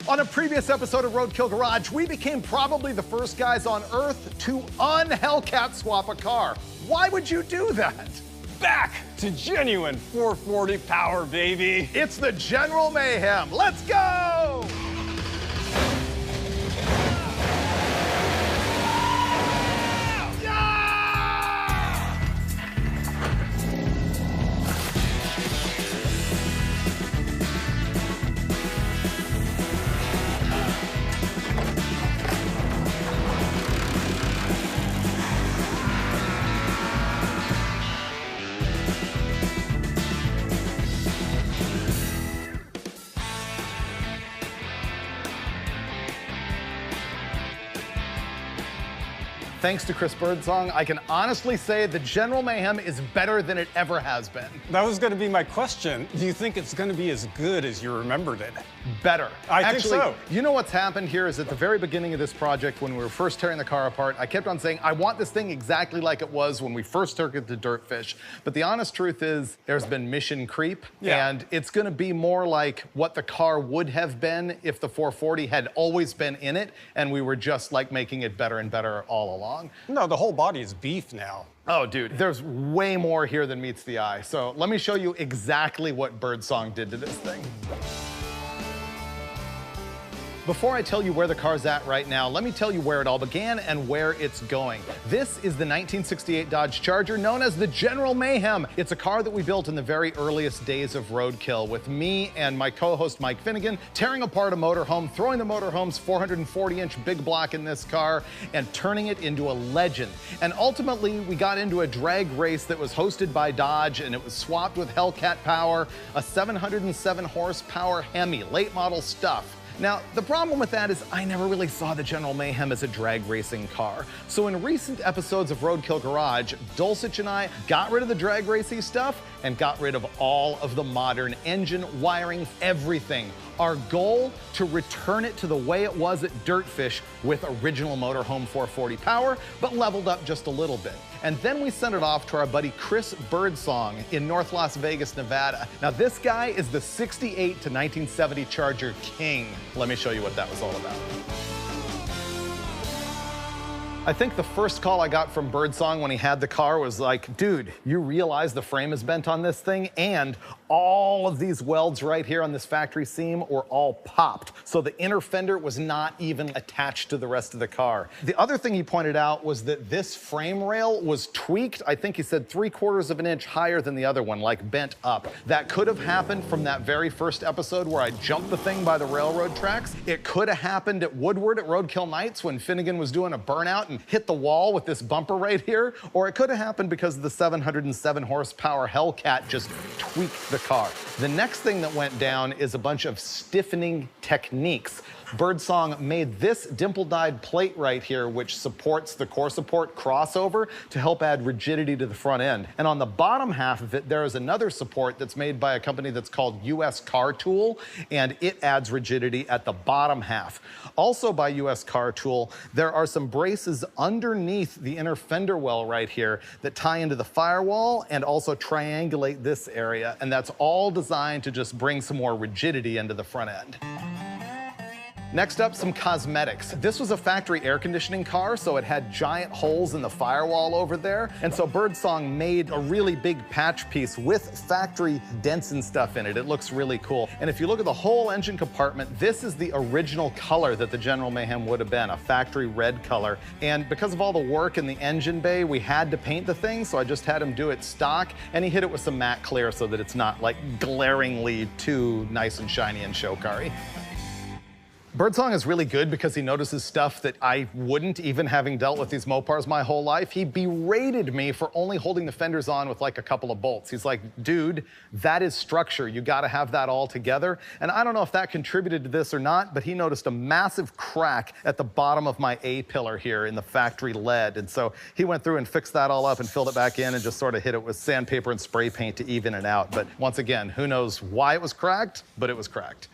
On a previous episode of Roadkill Garage, we became probably the first guys on Earth to un-Hellcat swap a car. Why would you do that? Back to genuine 440 power, baby. It's the General Mayhem. Let's go! Thanks to Chris Birdsong, I can honestly say the General Mayhem is better than it ever has been. That was going to be my question. Do you think it's going to be as good as you remembered it? Better. I think so. You know what's happened here is at the very beginning of this project, when we were first tearing the car apart, I kept on saying, I want this thing exactly like it was when we first took it to Dirtfish. But the honest truth is, there's been mission creep, and it's going to be more like what the car would have been if the 440 had always been in it, and we were just like making it better and better all along. No, the whole body is beef now. Oh, dude, there's way more here than meets the eye. So let me show you exactly what Birdsong did to this thing. Before I tell you where the car's at right now, let me tell you where it all began and where it's going. This is the 1968 Dodge Charger known as the General Mayhem. It's a car that we built in the very earliest days of Roadkill with me and my co-host Mike Finnegan tearing apart a motorhome, throwing the motorhome's 440-inch big block in this car and turning it into a legend. And ultimately, we got into a drag race that was hosted by Dodge and it was swapped with Hellcat power, a 707 horsepower Hemi, late model stuff. Now, the problem with that is I never really saw the General Mayhem as a drag racing car. So in recent episodes of Roadkill Garage, Dulcich and I got rid of the drag racing stuff and got rid of all of the modern engine, wiring, everything. Our goal, to return it to the way it was at Dirtfish with original motorhome 440 power, but leveled up just a little bit. And then we sent it off to our buddy Chris Birdsong in North Las Vegas, Nevada. Now this guy is the 68 to 1970 Charger king. Let me show you what that was all about. I think the first call I got from Birdsong when he had the car was like, dude, you realize the frame is bent on this thing and all of these welds right here on this factory seam were all popped. So the inner fender was not even attached to the rest of the car. The other thing he pointed out was that this frame rail was tweaked. I think he said 3/4 of an inch higher than the other one, like bent up. That could have happened from that very first episode where I jumped the thing by the railroad tracks. It could have happened at Woodward at Roadkill Nights when Finnegan was doing a burnout and hit the wall with this bumper right here, or it could have happened because the 707 horsepower Hellcat just tweaked the car. The next thing that went down is a bunch of stiffening techniques. Birdsong made this dimple-dyed plate right here, which supports the core support crossover to help add rigidity to the front end. And on the bottom half of it, there is another support that's made by a company that's called US Car Tool, and it adds rigidity at the bottom half. Also by US Car Tool, there are some braces underneath the inner fender well right here that tie into the firewall and also triangulate this area, and that's all designed to just bring some more rigidity into the front end. Next up, some cosmetics. This was a factory air conditioning car, so it had giant holes in the firewall over there. And so Birdsong made a really big patch piece with factory dents and stuff in it. It looks really cool. And if you look at the whole engine compartment, this is the original color that the General Mayhem would have been, a factory red color. And because of all the work in the engine bay, we had to paint the thing, so I just had him do it stock, and he hit it with some matte clear so that it's not like glaringly too nice and shiny and show car-y. Birdsong is really good because he notices stuff that I wouldn't, even having dealt with these Mopars my whole life. He berated me for only holding the fenders on with like a couple of bolts. He's like, dude, that is structure. You gotta have that all together. And I don't know if that contributed to this or not, but he noticed a massive crack at the bottom of my A-pillar here in the factory lead. And so he went through and fixed that all up and filled it back in and just sort of hit it with sandpaper and spray paint to even it out. But once again, who knows why it was cracked, but it was cracked.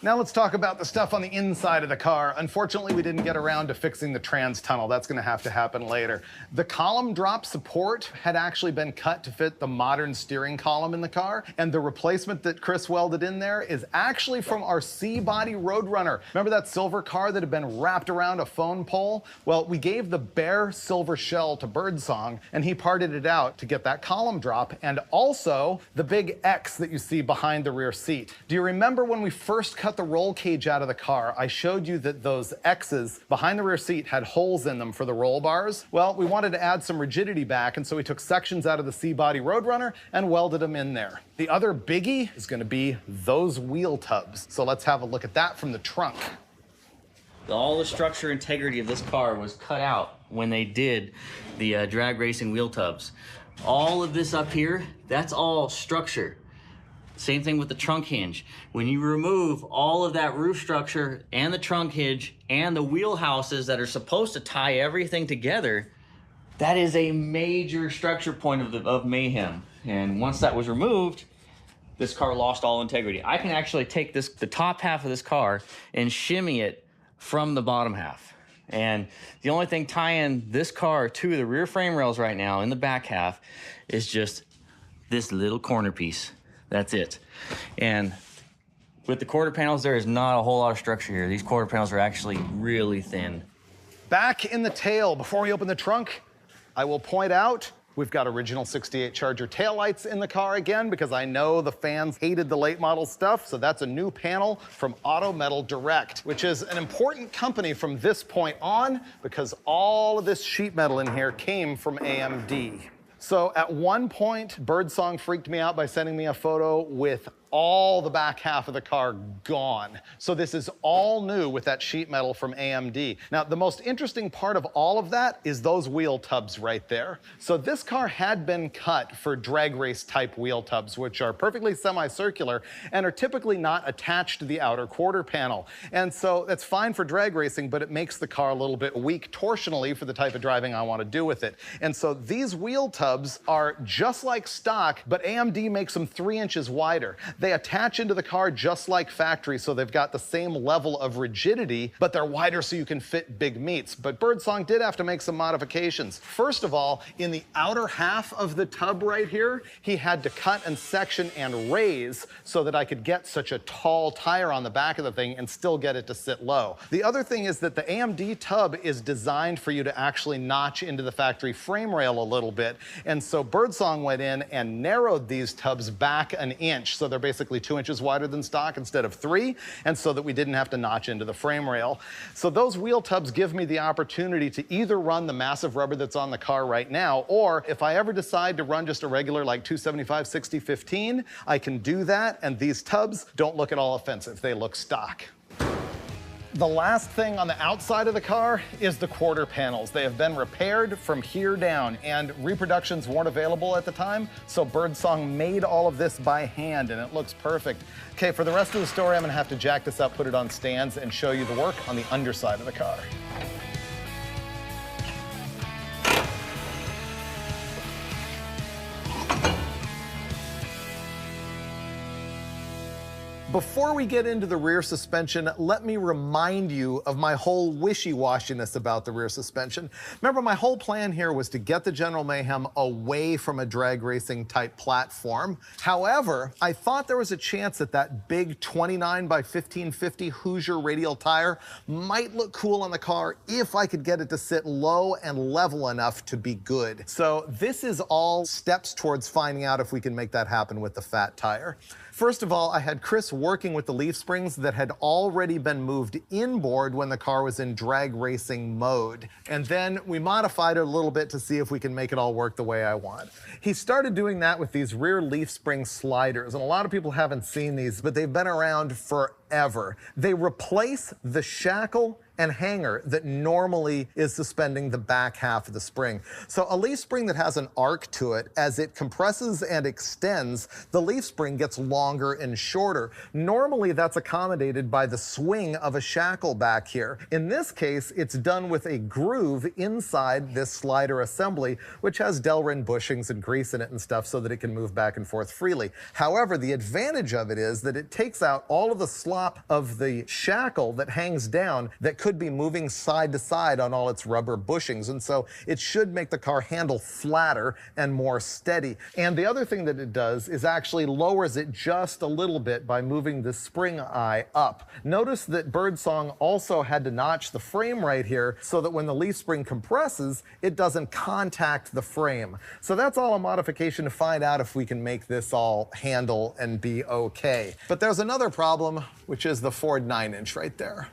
Now let's talk about the stuff on the inside of the car. Unfortunately, we didn't get around to fixing the trans tunnel. That's gonna have to happen later. The column drop support had actually been cut to fit the modern steering column in the car, and the replacement that Chris welded in there is actually from our C-body Roadrunner. Remember that silver car that had been wrapped around a phone pole? Well, we gave the bare silver shell to Birdsong, and he parted it out to get that column drop, and also the big X that you see behind the rear seat. Do you remember when we first cut the roll cage out of the car? I showed you that those X's behind the rear seat had holes in them for the roll bars. Well, we wanted to add some rigidity back, and so we took sections out of the C-body Roadrunner and welded them in there. The other biggie is gonna be those wheel tubs. So let's have a look at that from the trunk. All the structure integrity of this car was cut out when they did the drag racing wheel tubs. All of this up here, that's all structure. Same thing with the trunk hinge. When you remove all of that roof structure and the trunk hinge and the wheel houses that are supposed to tie everything together, that is a major structure point of Mayhem. And once that was removed, this car lost all integrity. I can actually take the top half of this car and shimmy it from the bottom half. And the only thing tying this car to the rear frame rails right now in the back half is just this little corner piece. That's it. And with the quarter panels, there is not a whole lot of structure here. These quarter panels are actually really thin. Back in the tail, before we open the trunk, I will point out we've got original 68 Charger taillights in the car again, because I know the fans hated the late model stuff, so that's a new panel from Auto Metal Direct, which is an important company from this point on, because all of this sheet metal in here came from AMD. So at one point, Birdsong freaked me out by sending me a photo with all the back half of the car gone. So this is all new with that sheet metal from AMD. Now, the most interesting part of all of that is those wheel tubs right there. So this car had been cut for drag race type wheel tubs, which are perfectly semicircular and are typically not attached to the outer quarter panel. And so that's fine for drag racing, but it makes the car a little bit weak torsionally for the type of driving I want to do with it. And so these wheel tubs are just like stock, but AMD makes them 3 inches wider. They attach into the car just like factory, so they've got the same level of rigidity, but they're wider so you can fit big meats. But Birdsong did have to make some modifications. First of all, in the outer half of the tub right here, he had to cut and section and raise so that I could get such a tall tire on the back of the thing and still get it to sit low. The other thing is that the AMD tub is designed for you to actually notch into the factory frame rail a little bit, and so Birdsong went in and narrowed these tubs back an inch, so they're basically 2 inches wider than stock instead of 3, and so that we didn't have to notch into the frame rail. So those wheel tubs give me the opportunity to either run the massive rubber that's on the car right now, or if I ever decide to run just a regular like 275/60/15, I can do that, and these tubs don't look at all offensive. They look stock. The last thing on the outside of the car is the quarter panels. They have been repaired from here down, and reproductions weren't available at the time, so Birdsong made all of this by hand, and it looks perfect. Okay, for the rest of the story, I'm gonna have to jack this up, put it on stands, and show you the work on the underside of the car. Before we get into the rear suspension, let me remind you of my whole wishy-washiness about the rear suspension. Remember, my whole plan here was to get the General Mayhem away from a drag racing type platform. However, I thought there was a chance that that big 29 by 1550 Hoosier radial tire might look cool on the car if I could get it to sit low and level enough to be good. So this is all steps towards finding out if we can make that happen with the fat tire. First of all, I had Chris working with the leaf springs that had already been moved inboard when the car was in drag racing mode. And then we modified it a little bit to see if we can make it all work the way I want. He started doing that with these rear leaf spring sliders, and a lot of people haven't seen these, but they've been around forever. They replace the shackle and hanger that normally is suspending the back half of the spring. So a leaf spring that has an arc to it, as it compresses and extends, the leaf spring gets longer and shorter. Normally that's accommodated by the swing of a shackle back here. In this case, it's done with a groove inside this slider assembly, which has Delrin bushings and grease in it and stuff so that it can move back and forth freely. However, the advantage of it is that it takes out all of the slop of the shackle that hangs down that could be moving side to side on all its rubber bushings, and so it should make the car handle flatter and more steady. And the other thing that it does is actually lowers it just a little bit by moving the spring eye up. Notice that Birdsong also had to notch the frame right here so that when the leaf spring compresses, it doesn't contact the frame. So that's all a modification to find out if we can make this all handle and be okay. But there's another problem, which is the Ford 9-inch right there.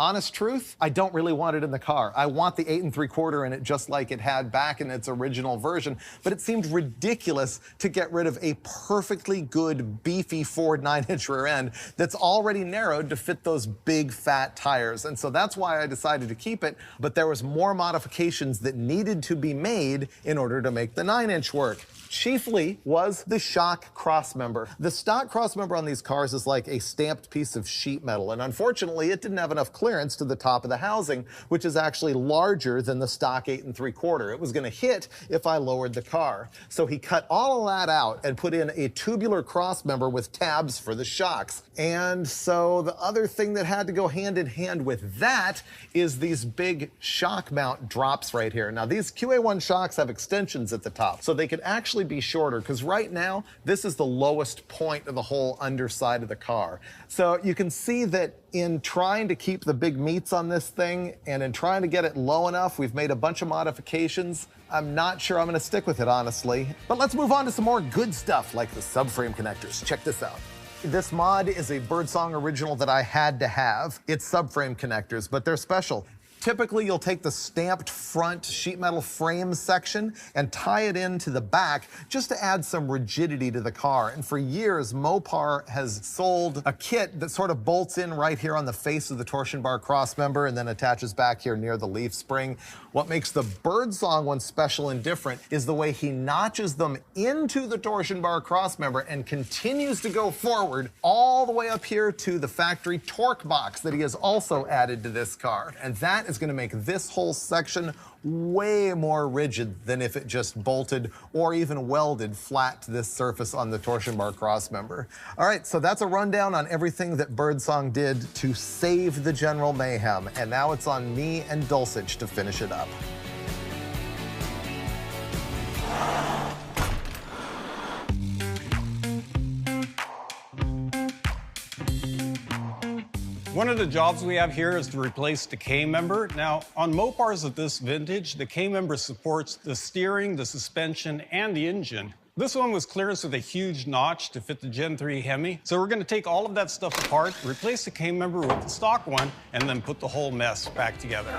Honest truth, I don't really want it in the car. I want the 8 3/4 in it just like it had back in its original version, but it seemed ridiculous to get rid of a perfectly good, beefy Ford 9-inch rear end that's already narrowed to fit those big, fat tires. And so that's why I decided to keep it, but there was more modifications that needed to be made in order to make the 9-inch work. Chiefly was the shock crossmember. The stock crossmember on these cars is like a stamped piece of sheet metal, and unfortunately it didn't have enough clearance to the top of the housing, which is actually larger than the stock 8 3/4. It was going to hit if I lowered the car. So he cut all of that out and put in a tubular crossmember with tabs for the shocks. And so the other thing that had to go hand in hand with that is these big shock mount drops right here. Now these QA1 shocks have extensions at the top, so they could actually be shorter, because right now this is the lowest point of the whole underside of the car. So you can see that in trying to keep the big meats on this thing and in trying to get it low enough, we've made a bunch of modifications. I'm not sure I'm going to stick with it, honestly. But let's move on to some more good stuff like the subframe connectors. Check this out. This mod is a Birdsong original that I had to have. It's subframe connectors, but they're special. Typically, you'll take the stamped front sheet metal frame section and tie it into the back just to add some rigidity to the car. And for years, Mopar has sold a kit that sort of bolts in right here on the face of the torsion bar crossmember and then attaches back here near the leaf spring. What makes the Birdsong one special and different is the way he notches them into the torsion bar crossmember and continues to go forward all the way up here to the factory torque box that he has also added to this car. And that is going to make this whole section way more rigid than if it just bolted or even welded flat to this surface on the torsion bar crossmember. All right, so that's a rundown on everything that Birdsong did to save the General Mayhem, and now it's on me and Dulcich to finish it up. One of the jobs we have here is to replace the K-member. Now, on Mopars of this vintage, the K-member supports the steering, the suspension, and the engine. This one was clearanced with a huge notch to fit the Gen 3 Hemi. So we're going to take all of that stuff apart, replace the K-member with the stock one, and then put the whole mess back together.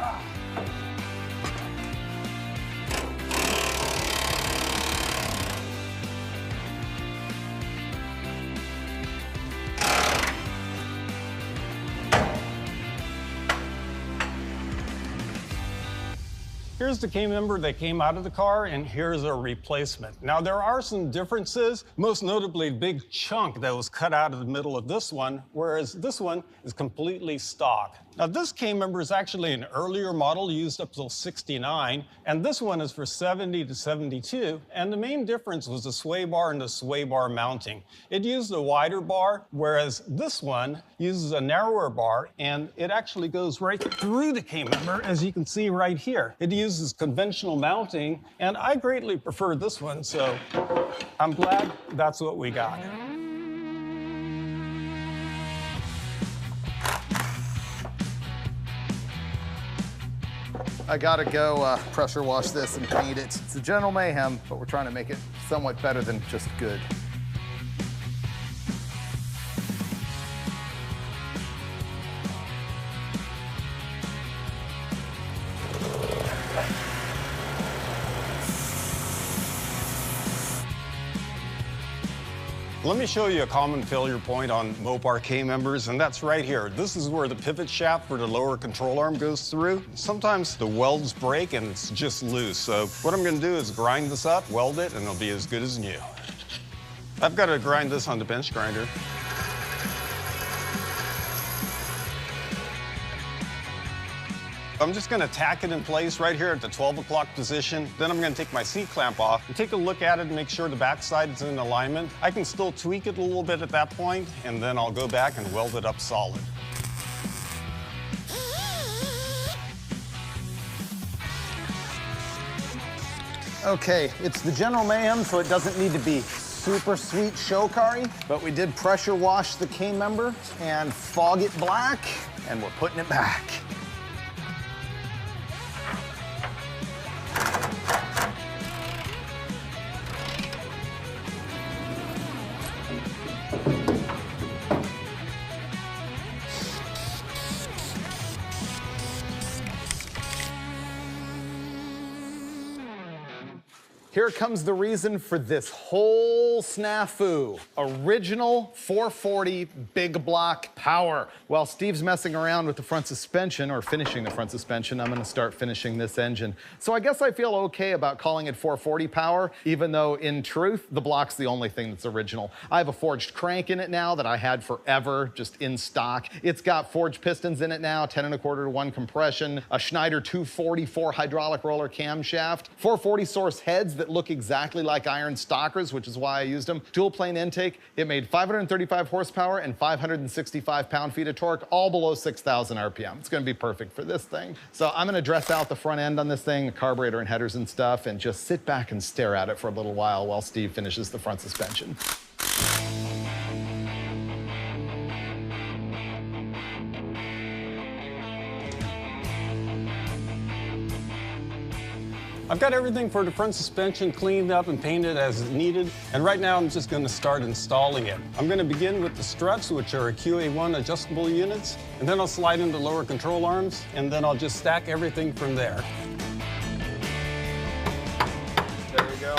Here's the K-member that came out of the car, and here's a replacement. Now, there are some differences, most notably a big chunk that was cut out of the middle of this one, whereas this one is completely stock. Now, this K-member is actually an earlier model used up till '69, and this one is for '70 to '72, and the main difference was the sway bar and the sway bar mounting. It used a wider bar, whereas this one uses a narrower bar, and it actually goes right through the K-member, as you can see right here. It uses conventional mounting, and I greatly prefer this one, so I'm glad that's what we got. I gotta go pressure wash this and paint it. It's a General Mayhem, but we're trying to make it somewhat better than just good. Let me show you a common failure point on Mopar K-members, and that's right here. This is where the pivot shaft for the lower control arm goes through. Sometimes the welds break and it's just loose. So what I'm gonna do is grind this up, weld it, and it'll be as good as new. I've got to grind this on the bench grinder. I'm just gonna tack it in place right here at the 12 o'clock position. Then I'm gonna take my C-clamp off and take a look at it and make sure the backside is in alignment. I can still tweak it a little bit at that point, and then I'll go back and weld it up solid. Okay, it's the General Mayhem, so it doesn't need to be super sweet show car-y, but we did pressure wash the K-member and fog it black, and we're putting it back. Here comes the reason for this whole snafu. Original 440 big block power. While Steve's messing around with the front suspension, or finishing the front suspension, I'm gonna start finishing this engine. So I guess I feel okay about calling it 440 power, even though in truth, the block's the only thing that's original. I have a forged crank in it now that I had forever, just in stock. It's got forged pistons in it now, 10 1/4 to 1 compression, a Schneider 244 hydraulic roller camshaft, 440 source heads that look exactly like iron stockers, which is why I used them. Dual plane intake. It made 535 horsepower and 565 pound-feet of torque, all below 6,000 RPM. It's gonna be perfect for this thing. So I'm gonna dress out the front end on this thing, the carburetor and headers and stuff, and just sit back and stare at it for a little while Steve finishes the front suspension. I've got everything for the front suspension cleaned up and painted as needed, and right now I'm just going to start installing it. I'm going to begin with the struts, which are QA1 adjustable units, and then I'll slide into lower control arms, and then I'll just stack everything from there. There we go.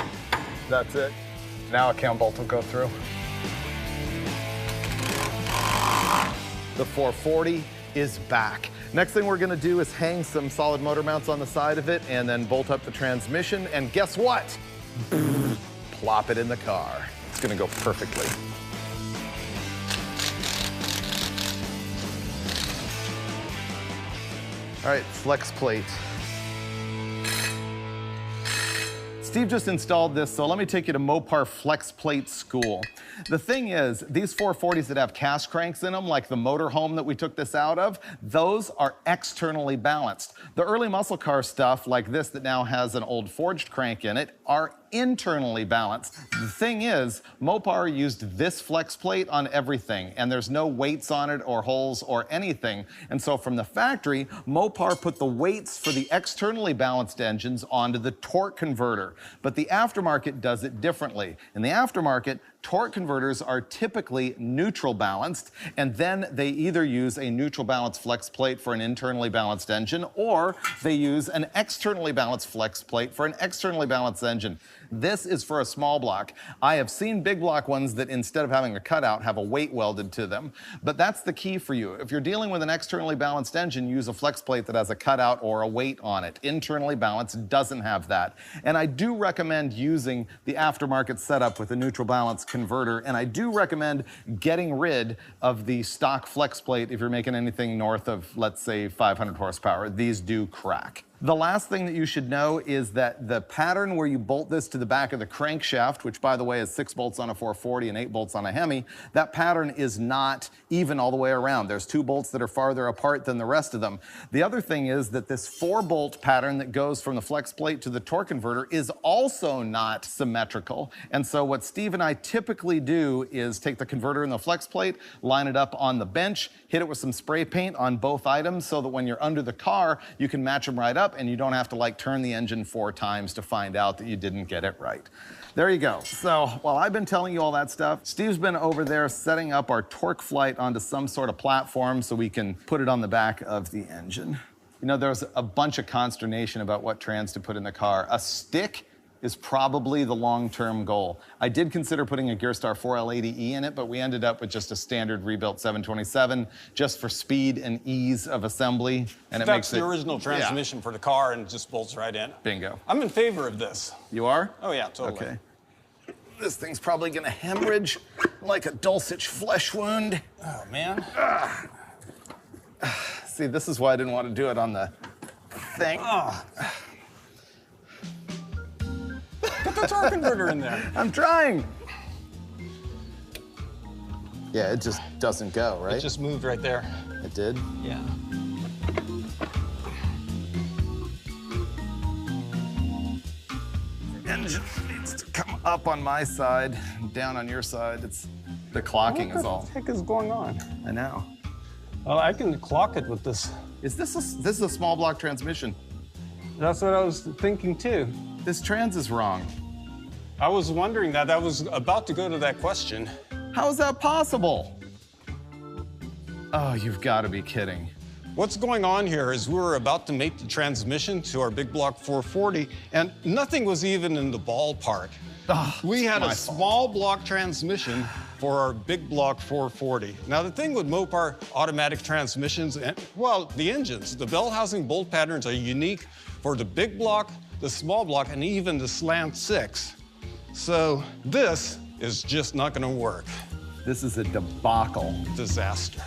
That's it. Now a cam bolt will go through. The 440 is back. Next thing we're gonna do is hang some solid motor mounts on the side of it and then bolt up the transmission, and guess what? Plop it in the car. It's gonna go perfectly. All right, flex plate. Steve just installed this, so let me take you to Mopar Flex Plate School. The thing is, these 440s that have cast cranks in them, like the motorhome that we took this out of, those are externally balanced. The early muscle car stuff, like this that now has an old forged crank in it, are internally balanced. The thing is, Mopar used this flex plate on everything, and there's no weights on it or holes or anything. And so from the factory, Mopar put the weights for the externally balanced engines onto the torque converter. But the aftermarket does it differently. In the aftermarket, torque converters are typically neutral balanced, and then they either use a neutral balanced flex plate for an internally balanced engine, or they use an externally balanced flex plate for an externally balanced engine. This is for a small block. I have seen big block ones that instead of having a cutout have a weight welded to them. But that's the key for you. If you're dealing with an externally balanced engine, use a flex plate that has a cutout or a weight on it. Internally balanced doesn't have that. And I do recommend using the aftermarket setup with a neutral balance converter, and I do recommend getting rid of the stock flex plate if you're making anything north of, let's say, 500 horsepower. These do crack. The last thing that you should know is that the pattern where you bolt this to the back of the crankshaft, which by the way is 6 bolts on a 440 and 8 bolts on a Hemi, that pattern is not even all the way around. There's 2 bolts that are farther apart than the rest of them. The other thing is that this 4-bolt pattern that goes from the flex plate to the torque converter is also not symmetrical. And so what Steve and I typically do is take the converter and the flex plate, line it up on the bench, hit it with some spray paint on both items so that when you're under the car, you can match them right up, and you don't have to like turn the engine 4 times to find out that you didn't get it right. There you go. So while I've been telling you all that stuff, Steve's been over there setting up our torque flight onto some sort of platform so we can put it on the back of the engine. You know, there's a bunch of consternation about what trans to put in the car. A stick is probably the long-term goal. I did consider putting a Gearstar 4L80E in it, but we ended up with just a standard rebuilt 727 just for speed and ease of assembly. And That's the original transmission for the car and it just bolts right in. Bingo. I'm in favor of this. You are? Oh, yeah, totally. Okay. This thing's probably gonna hemorrhage like a Dulcich flesh wound. Oh, man. See, this is why I didn't want to do it on the thing. Put the torque converter in there. I'm trying. Yeah, it just doesn't go, right? It just moved right there. It did? Yeah. Engine needs to come up on my side, down on your side. It's the clocking is all. What the heck is going on? I know. Well, I can clock it with this. This is a small block transmission. That's what I was thinking too. This trans is wrong. I was wondering that. I was about to go to that question. How is that possible? Oh, you've got to be kidding. What's going on here is we were about to make the transmission to our big block 440, and nothing was even in the ballpark. We had a small block transmission for our big block 440. Now, the thing with Mopar automatic transmissions, well, the engines, the bell housing bolt patterns are unique for the big block, the small block, and even the slant 6. So this is just not going to work. This is a debacle. Disaster.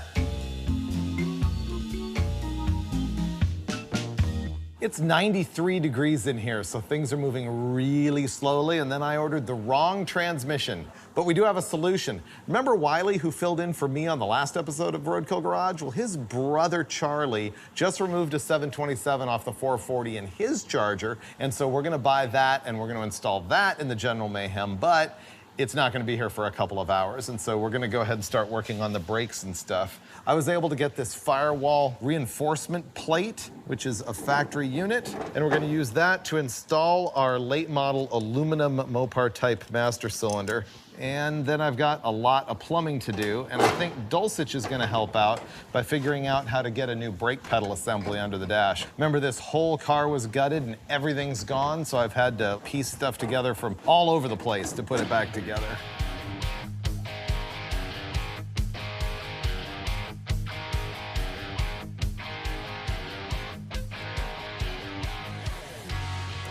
It's 93 degrees in here, so things are moving really slowly, and then I ordered the wrong transmission. But we do have a solution. Remember Wiley, who filled in for me on the last episode of Roadkill Garage? Well, his brother Charlie just removed a 727 off the 440 in his Charger, and so we're gonna buy that, and we're gonna install that in the General Mayhem, but it's not gonna be here for a couple of hours, and so we're gonna go ahead and start working on the brakes and stuff. I was able to get this firewall reinforcement plate, which is a factory unit, and we're gonna use that to install our late model aluminum Mopar type master cylinder. And then I've got a lot of plumbing to do, and I think Dulcich is gonna help out by figuring out how to get a new brake pedal assembly under the dash. Remember, this whole car was gutted and everything's gone, so I've had to piece stuff together from all over the place to put it back together.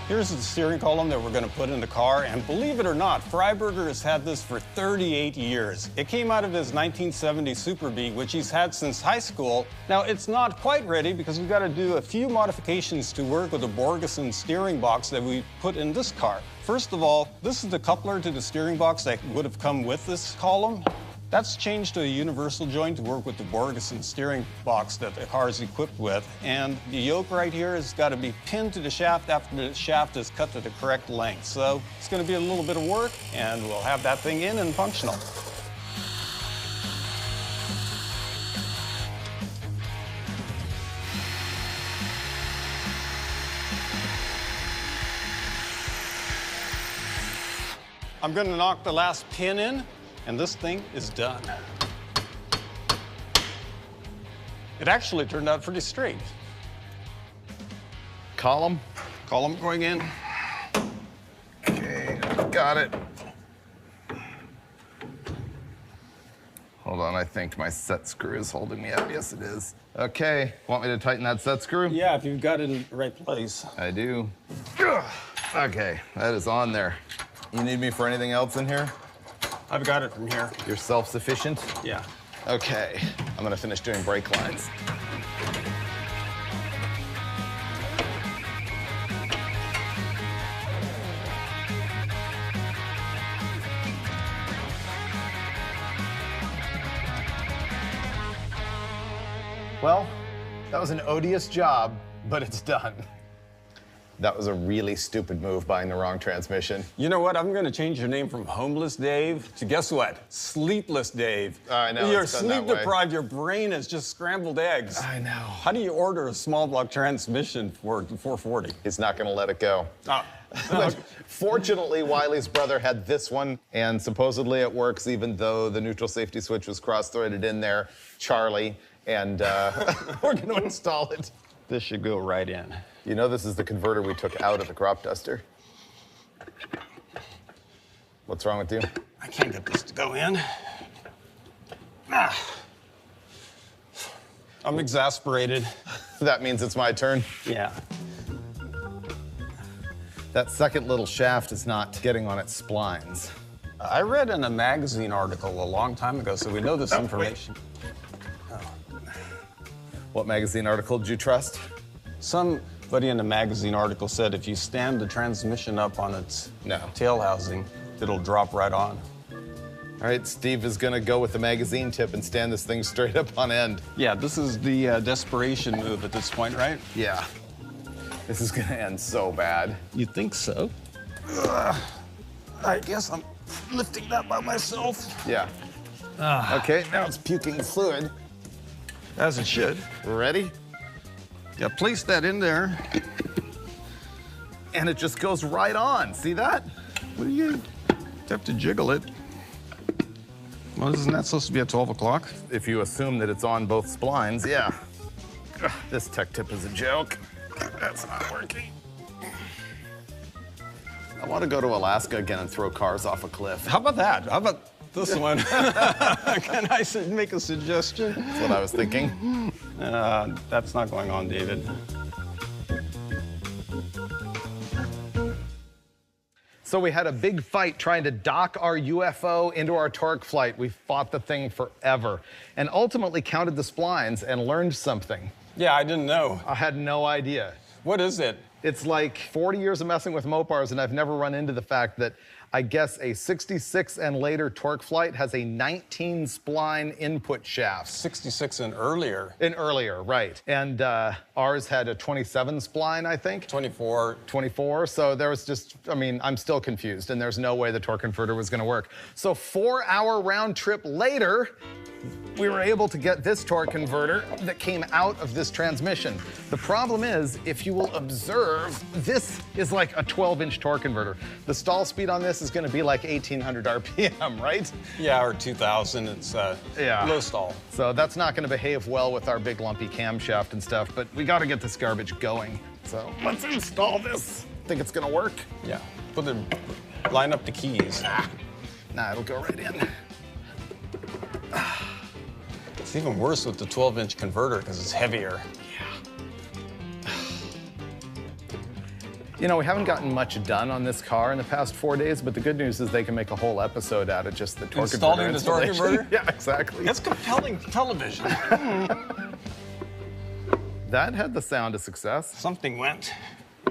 Here's the steering column that we're going to put in the car, and believe it or not, Freiberger has had this for 38 years. It came out of his 1970 Super Bee, which he's had since high school. Now, it's not quite ready because we've got to do a few modifications to work with the Borgeson steering box that we put in this car. First of all, this is the coupler to the steering box that would have come with this column. That's changed to a universal joint to work with the Borgeson steering box that the car is equipped with. And the yoke right here has got to be pinned to the shaft after the shaft is cut to the correct length. So it's going to be a little bit of work, and we'll have that thing in and functional. I'm going to knock the last pin in, and this thing is done. It actually turned out pretty straight. Column? Column going in. Okay, got it. Hold on, I think my set screw is holding me up. Yes, it is. Okay, want me to tighten that set screw? Yeah, if you've got it in the right place. I do. Okay, that is on there. You need me for anything else in here? I've got it from here. You're self-sufficient? Yeah. Okay, I'm gonna finish doing brake lines. Well, that was an odious job, but it's done. That was a really stupid move, buying the wrong transmission. You know what? I'm going to change your name from Homeless Dave to, guess what? Sleepless Dave. I know. You're sleep deprived. Your brain is just scrambled eggs. I know. How do you order a small block transmission for 440? He's not going to let it go. Fortunately, Wiley's brother had this one, and supposedly it works even though the neutral safety switch was cross-threaded in there, Charlie, and we're going to install it. This should go right in. You know this is the converter we took out of the crop duster. What's wrong with you? I can't get this to go in. Ah. I'm exasperated. That means it's my turn. Yeah. That second little shaft is not getting on its splines. I read in a magazine article a long time ago, so we know this information. What magazine article did you trust? Somebody in a magazine article said if you stand the transmission up on its tail housing, it'll drop right on. All right, Steve is gonna go with the magazine tip and stand this thing straight up on end. Yeah, this is the desperation move at this point, right? Yeah. This is gonna end so bad. You think so? I guess I'm lifting that by myself. Yeah. Okay, now it's puking fluid. As it should. Ready? Yeah, place that in there. And it just goes right on. See that? What do you have to jiggle it? Well, isn't that supposed to be at 12 o'clock? If you assume that it's on both splines, yeah. Ugh, this tech tip is a joke. That's not working. I want to go to Alaska again and throw cars off a cliff. How about that? How about this one? Can I make a suggestion? That's what I was thinking. That's not going on, David. So we had a big fight trying to dock our UFO into our torque flight. We fought the thing forever and ultimately counted the splines and learned something. Yeah, I didn't know. I had no idea. What is it? It's like 40 years of messing with Mopars, and I've never run into the fact that I guess a 66 and later torque flight has a 19 spline input shaft. 66 and earlier. And earlier, right. And ours had a 27 spline, I think. 24. 24, so there was just, I mean, I'm still confused, and there's no way the torque converter was gonna work. So 4-hour round trip later, we were able to get this torque converter that came out of this transmission. The problem is, if you will observe, this is like a 12-inch torque converter. The stall speed on this is gonna be like 1,800 RPM, right? Yeah, or 2,000, it's low stall. So that's not gonna behave well with our big lumpy camshaft and stuff, but we gotta get this garbage going. So let's install this. Think it's gonna work? Yeah, line up the keys. Nah, it'll go right in. It's even worse with the 12-inch converter because it's heavier. You know, we haven't gotten much done on this car in the past 4 days, but the good news is they can make a whole episode out of just the torque converter installing the torque converter? Yeah, exactly. That's compelling television. That had the sound of success. Something went.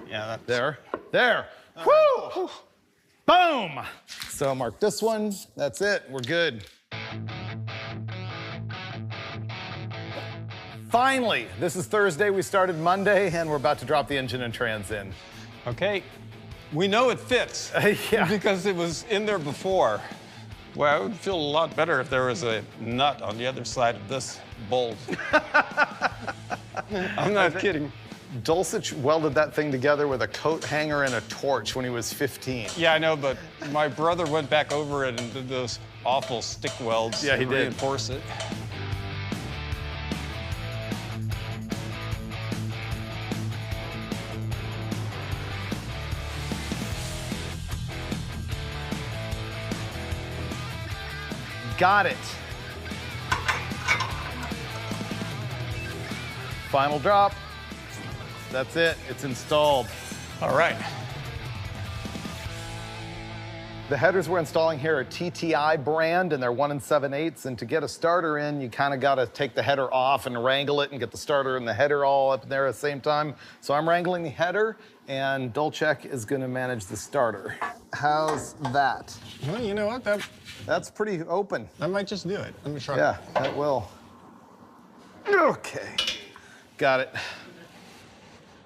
Yeah, that's... There. Woo! Boom! So mark this one. That's it. We're good. Finally, this is Thursday. We started Monday, and we're about to drop the engine and trans in. Okay, we know it fits. Yeah. Because it was in there before. Well, I would feel a lot better if there was a nut on the other side of this bolt. I'm not kidding. Dulcich welded that thing together with a coat hanger and a torch when he was 15. Yeah, I know, but my brother went back over it and did those awful stick welds to reinforce it. Got it. Final drop. That's it. It's installed. All right. The headers we're installing here are TTI brand, and they're 1 7/8. And to get a starter in, you kind of got to take the header off and wrangle it and get the starter and the header all up there at the same time. So I'm wrangling the header, and Dulcich is going to manage the starter. How's that? Well, you know what? That's pretty open. That might just do it. Let me try. Yeah, that will. Okay. Got it.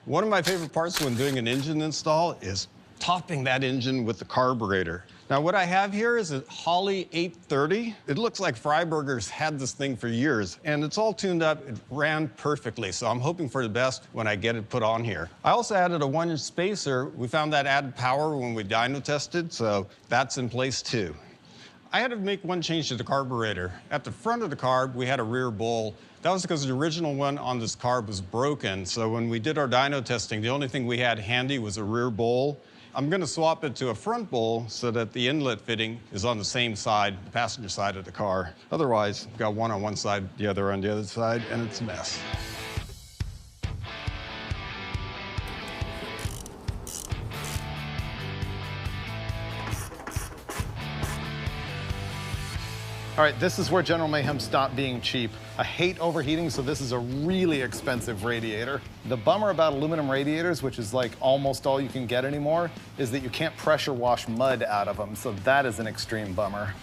One of my favorite parts when doing an engine install is topping that engine with the carburetor. Now, what I have here is a Holley 830. It looks like Freiburger's had this thing for years, and it's all tuned up. It ran perfectly, so I'm hoping for the best when I get it put on here. I also added a 1-inch spacer. We found that added power when we dyno tested, so that's in place too. I had to make one change to the carburetor. At the front of the carb, we had a rear bowl. That was because the original one on this carb was broken, so when we did our dyno testing, the only thing we had handy was a rear bowl. I'm gonna swap it to a front bowl so that the inlet fitting is on the same side, the passenger side of the car. Otherwise, you've got one on one side, the other on the other side, and it's a mess. All right, this is where General Mayhem stopped being cheap. I hate overheating, so this is a really expensive radiator. The bummer about aluminum radiators, which is like almost all you can get anymore, is that you can't pressure wash mud out of them, so that is an extreme bummer.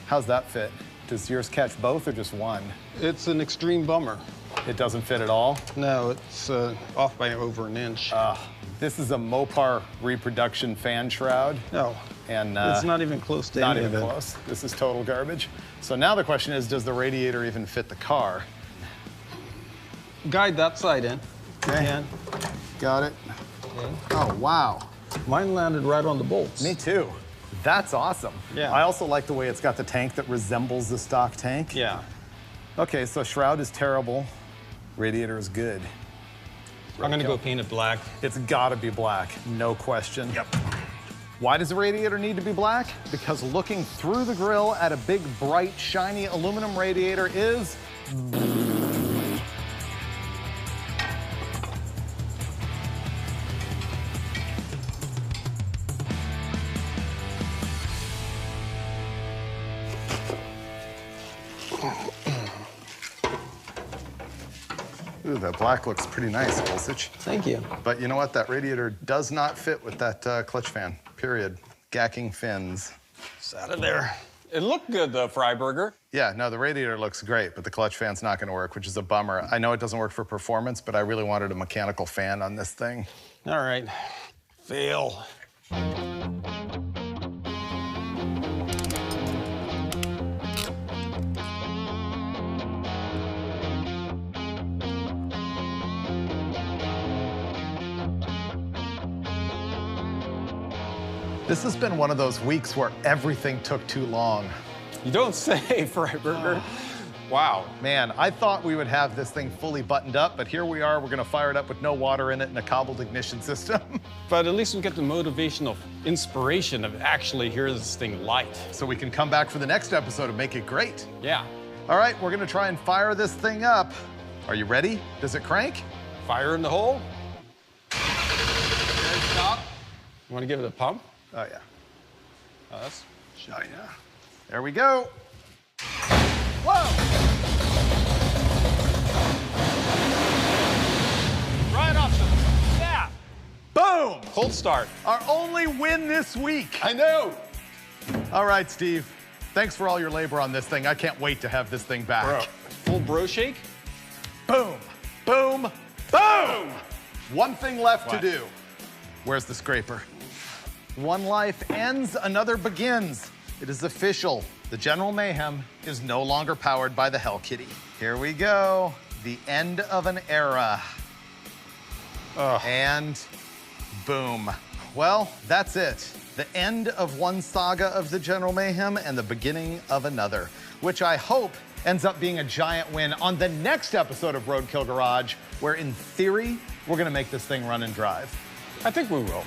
How's that fit? Does yours catch both or just one? It's an extreme bummer. It doesn't fit at all? No, it's off by over an inch. This is a Mopar reproduction fan shroud. No, and it's not even close to not any of even it. close. This is total garbage. So now the question is, does the radiator even fit the car? Guide that side in. Okay. Got it. Okay. Oh, wow. Mine landed right on the bolts. Me too. That's awesome. Yeah. I also like the way it's got the tank that resembles the stock tank. Yeah. Okay, so shroud is terrible. Radiator is good. I'm gonna go paint it black. It's gotta be black, no question. Yep. Why does the radiator need to be black? Because looking through the grill at a big, bright, shiny aluminum radiator is... Ooh, that black looks pretty nice, Volsage. Thank you. But you know what? That radiator does not fit with that clutch fan, period. Gacking fins. It's out of there. It looked good, though, Freiburger. Yeah, no, the radiator looks great, but the clutch fan's not gonna work, which is a bummer. I know it doesn't work for performance, but I really wanted a mechanical fan on this thing. All right. Fail. This has been one of those weeks where everything took too long. You don't say, Freiburger. Wow. Man, I thought we would have this thing fully buttoned up, but here we are. We're gonna fire it up with no water in it and a cobbled ignition system. But at least we get the motivational inspiration of actually hear this thing light. So we can come back for the next episode and make it great. Yeah. All right, we're gonna try and fire this thing up. Are you ready? Does it crank? Fire in the hole. Okay, stop. You want to give it a pump? Oh, yeah. Oh, that's... Oh, yeah. There we go. Whoa! Right off the snap. Boom! Cold start. Our only win this week. I know. All right, Steve. Thanks for all your labor on this thing. I can't wait to have this thing back. Bro, full bro shake? Boom, boom, boom! One thing left What? to do. Where's the scraper? One life ends, another begins. It is official. The General Mayhem is no longer powered by the Hell Kitty. Here we go. The end of an era. Ugh. And boom. Well, that's it. The end of one saga of the General Mayhem and the beginning of another, which I hope ends up being a giant win on the next episode of Roadkill Garage, where in theory, we're gonna make this thing run and drive. I think we will.